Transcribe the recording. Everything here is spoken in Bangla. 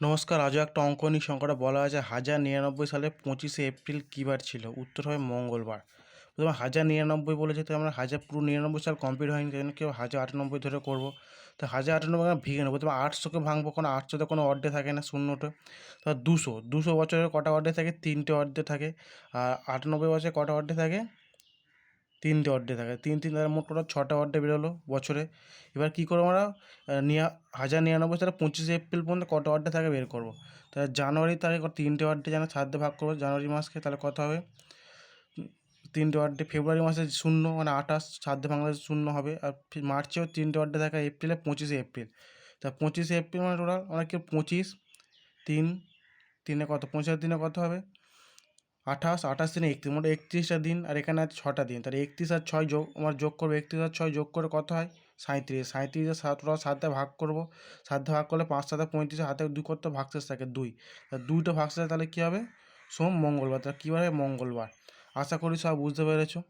নমস্কার, আজও একটা অঙ্ক নিয়ে সংখ্যাটা বলা আছে 1099 সালে 25শে এপ্রিল কী বার ছিল? উত্তর হবে মঙ্গলবার। প্রথমে 1099 বলেছে, তো আমরা পুরো 99 সাল কমপ্লিট হয়নি, তাই জন্য কেউ 1098 ধরে করবো। তো 1098 আমরা ভেঙে নেবো, প্রথমে 800কে ভাঙবো, কারণ 800তে কোনো অর্ডে থাকে না, শূন্যটা। তো 200 বছরের কটা অর্ডে থাকে? 3টে অর্ডে থাকে। আর 98 বছরে কটা অর্ডে থাকে? 3টে অর্ডে থাকে। তিন তার মোট টোটাল 6টা অর্ডে বেরোলো বছরে। এবার কী করবো আমরা? নিয়া 1099 সালে 25শে এপ্রিল পর্যন্ত কটা অর্ডে থাকে বের করবো। তাহলে জানুয়ারি তারিখ 3টে অর্ডে যেন 7 দিয়ে ভাগ করবো জানুয়ারি মাসকে, তাহলে কত হবে? 3টে অর্ডে। ফেব্রুয়ারি মাসে শূন্য, মানে 28, 7 দিয়ে ভাঙলে শূন্য হবে। আর মার্চেও 3টে অর্ডে থাকে, এপ্রিলে 25শে এপ্রিল। তা 25শে এপ্রিল মানে টোটাল অনেক কেউ 25, 3, 3 কত? 25 দিনে কত হবে? 28 দিনে 31, মোট 31টা দিন। আর এখানে আছে 6টা দিন, তাহলে 31 আর 6 যোগ করবো। 31 আর 6 যোগ করে কত হয়? 37। 37 টোটাল 7 দিয়ে ভাগ করবো। 7 দিয়ে ভাগ করলে 5 7 35, হাতে 2 করতে ভাগশেষ থাকে 2। তা 2টা ভাগশেষ, তাহলে কী হবে? মঙ্গলবার। তাহলে কী বার হবে? মঙ্গলবার। আশা করি সব বুঝতে পেরেছো।